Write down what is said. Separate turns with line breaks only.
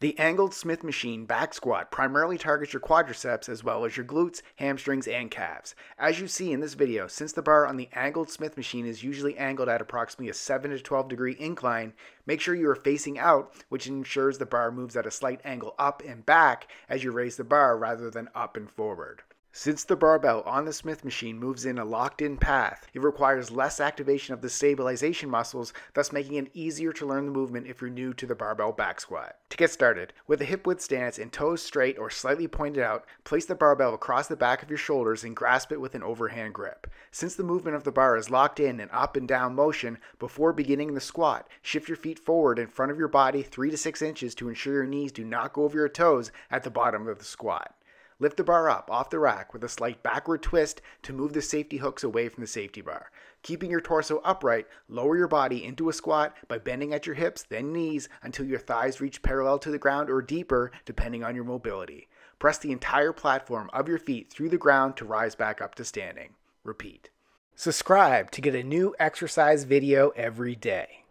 The angled Smith machine back squat primarily targets your quadriceps as well as your glutes, hamstrings, and calves. As you see in this video, since the bar on the angled Smith machine is usually angled at approximately a 7 to 12 degree incline, make sure you are facing out, which ensures the bar moves at a slight angle up and back as you raise the bar rather than up and forward. Since the barbell on the Smith machine moves in a locked-in path, it requires less activation of the stabilization muscles, thus making it easier to learn the movement if you're new to the barbell back squat. To get started, with a hip width stance and toes straight or slightly pointed out, place the barbell across the back of your shoulders and grasp it with an overhand grip. Since the movement of the bar is locked in an up and down motion, before beginning the squat, shift your feet forward in front of your body 3 to 6 inches to ensure your knees do not go over your toes at the bottom of the squat. Lift the bar up off the rack with a slight backward twist to move the safety hooks away from the safety bar. Keeping your torso upright, lower your body into a squat by bending at your hips, then knees, until your thighs reach parallel to the ground or deeper, depending on your mobility. Press the entire platform of your feet through the ground to rise back up to standing. Repeat. Subscribe to get a new exercise video every day.